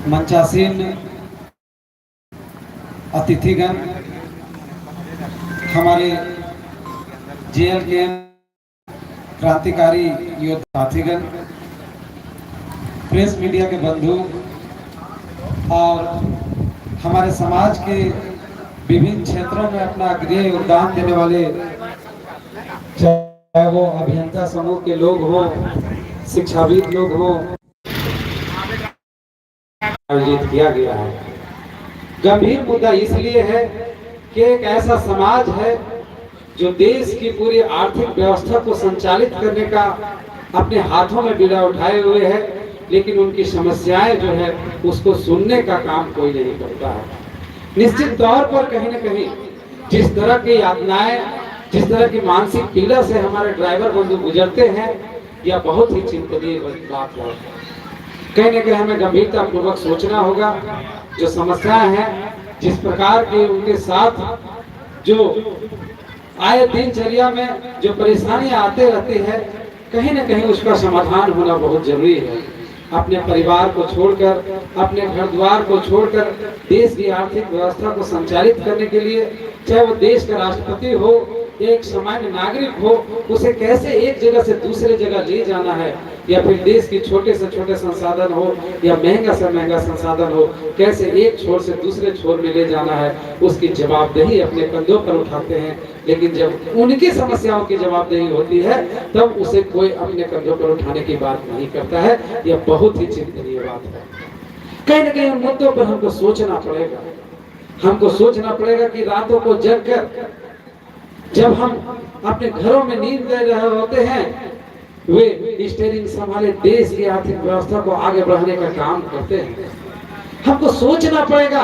मंचासीन अतिथिगण, हमारे जेएल के क्रांतिकारी योद्धा साथीगण, प्रेस मीडिया के बंधु और हमारे समाज के विभिन्न क्षेत्रों में अपना अग्रणी योगदान देने वाले, चाहे वो अभियंता समूह के लोग हों, शिक्षाविद लोग हों, आयोजित किया गया है। गंभीर मुद्दा इसलिए है कि एक ऐसा समाज है जो देश की पूरी आर्थिक व्यवस्था को संचालित करने का अपने हाथों में बीड़ा उठाए हुए है, लेकिन उनकी समस्याएं जो है उसको सुनने का काम कोई नहीं करता है। निश्चित तौर पर कहीं न कहीं जिस तरह की यातनाएं, जिस तरह की मानसिक पीड़ा से हमारे ड्राइवर बंधु गुजरते हैं, यह बहुत ही चिंतनीय बात है। कहीं न कहीं हमें गंभीरता पूर्वक सोचना होगा। जो समस्याएं हैं, जिस प्रकार की उनके साथ जो आए दिनचर्या में जो परेशानियां आते रहती है, कहीं न कहीं उसका समाधान होना बहुत जरूरी है। अपने परिवार को छोड़कर, अपने घर द्वार को छोड़कर देश की आर्थिक व्यवस्था को संचालित करने के लिए, चाहे वो देश का राष्ट्रपति हो, एक सामान्य नागरिक हो, उसे कैसे एक जगह से दूसरे जगह ले जाना है, या फिर देश की छोटे से छोटे संसाधन हो या महंगा से महंगा संसाधन हो, कैसे एक छोर से दूसरे छोर में ले जाना है, उसकी जवाबदेही अपने कंधों पर उठाते हैं। लेकिन जब उनकी समस्याओं की जवाबदेही होती है, तब उसे कोई अपने कंधों पर उठाने की बात नहीं करता है। यह बहुत ही चिंतनीय बात है। कहीं न कहीं उन मुद्दों पर हमको सोचना पड़ेगा। हमको सोचना पड़ेगा कि रातों को जग कर जब हम अपने घरों में नींद ले रहे होते हैं, वे स्टीयरिंग संभाले देश की आर्थिक व्यवस्था को आगे बढ़ाने का काम करते हैं। हमको सोचना पड़ेगा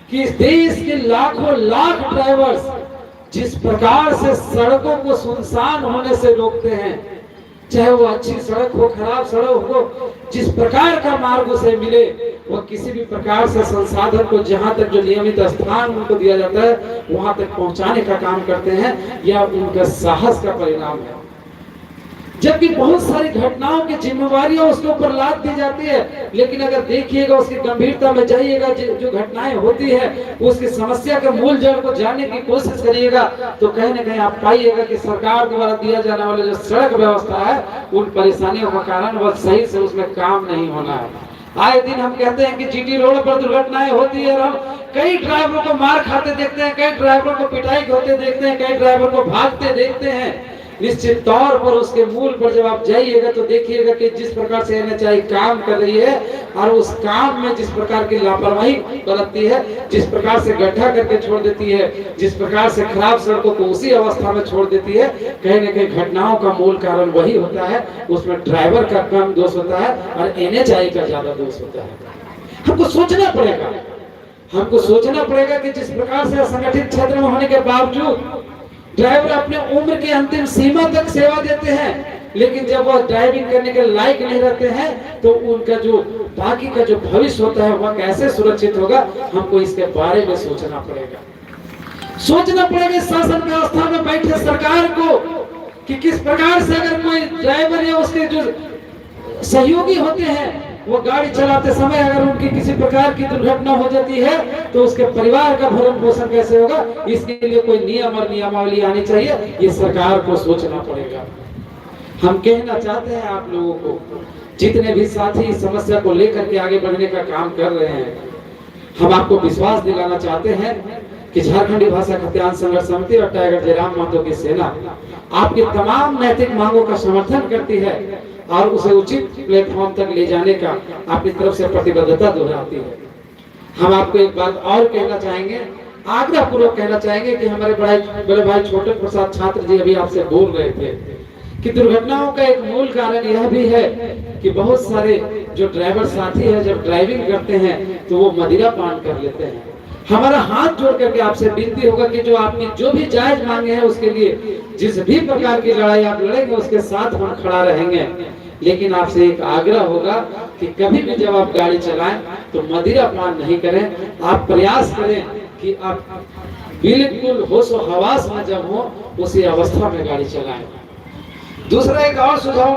कि इस देश के लाखों लाख ड्राइवर्स जिस प्रकार से सड़कों को सुनसान होने से रोकते हैं, चाहे वो अच्छी सड़क हो, खराब सड़क हो, जिस प्रकार का मार्ग उसे मिले, वो किसी भी प्रकार से संसाधन को जहां तक जो नियमित स्थान उनको दिया जाता है वहां तक पहुंचाने का काम करते हैं, या उनका साहस का परिणाम है। जबकि बहुत सारी घटनाओं की जिम्मेवारियां उसके ऊपर लाद दी जाती है, लेकिन अगर देखिएगा, उसकी गंभीरता में जाइएगा, जो घटनाएं होती है उसकी समस्या के मूल जड़ को जानने की कोशिश करिएगा, तो कहीं ना कहीं आप पाइएगा कि सरकार द्वारा दिया जाने वाला जो सड़क व्यवस्था है, उन परेशानियों का कारण वह सही से उसमें काम नहीं होना है। आए दिन हम कहते हैं कि जीटी रोड पर दुर्घटनाएं होती है, हम कई ड्राइवरों को मार खाते देखते हैं, कई ड्राइवरों को पिटाई होते देखते हैं, कई ड्राइवर को भागते देखते हैं। निश्चित तौर पर उसके मूल पर जब आप जाइएगा तो देखिएगा कि जिस प्रकार से एनएचआई काम कर रही है और उस काम में जिस प्रकार की लापरवाही बरतती है, जिस प्रकार से गड्ढा करके छोड़ देती है, जिस प्रकार से खराब सड़कों को उसी अवस्था में छोड़ देती है, कहीं न कहीं घटनाओं का मूल कारण वही होता है। उसमें ड्राइवर का कम दोष होता है और एनएचआई का ज्यादा दोष होता है। हमको सोचना पड़ेगा, हमको सोचना पड़ेगा कि जिस प्रकार से असंगठित क्षेत्र में होने के बावजूद ड्राइवर अपने उम्र की अंतिम सीमा तक सेवा देते हैं, लेकिन जब वह ड्राइविंग करने के लायक नहीं रहते हैं, तो उनका जो बाकी का जो भविष्य होता है वह कैसे सुरक्षित होगा, हमको इसके बारे में सोचना पड़ेगा। सोचना पड़ेगा शासन व्यवस्था में बैठे सरकार को कि किस प्रकार से अगर कोई ड्राइवर या उसके जो सहयोगी होते हैं, वो गाड़ी चलाते समय अगर उनकी किसी प्रकार की दुर्घटना हो जाती है, तो उसके परिवार का भरण पोषण कैसे होगा, इसके लिए कोई नियम और नियमावली आनी चाहिए। ये सरकार को सोचना पड़ेगा। हम कहना चाहते हैं आप लोगों को, जितने भी साथी इस समस्या को लेकर के आगे बढ़ने का काम कर रहे हैं, हम आपको विश्वास दिलाना चाहते हैं कि झारखंडी भाषा खतियान संघर्ष समिति और टाइगर जयराम महतो की सेना आपकी तमाम नैतिक मांगों का समर्थन करती है और उसे उचित प्लेटफॉर्म तक ले जाने का अपनी तरफ से प्रतिबद्धता दोहराती है। हम आपको एक बात और कहना चाहेंगे, आग्रह पूर्वक कहना चाहेंगे कि हमारे बड़े भाई छोटे प्रसाद छात्र जी अभी आपसे बोल रहे थे कि दुर्घटनाओं का एक मूल कारण यह भी है कि बहुत सारे जो ड्राइवर साथी है जब ड्राइविंग करते हैं तो वो मदिरा पान कर लेते हैं। हमारा हाथ जोड़ करके आपसे विनती होगा कि जो आपकी जो भी जायज मांगे हैं उसके लिए जिस भी प्रकार की लड़ाई आप लड़ेंगे उसके साथ हम खड़ा रहेंगे, लेकिन आपसे एक आग्रह होगा कि कभी भी जब आप गाड़ी चलाएं तो मदिरा पान नहीं करें। आप प्रयास करें कि आप बिल्कुल होश और हवास में जब हो उसी अवस्था में गाड़ी चलाएं। दूसरा एक और सुझाव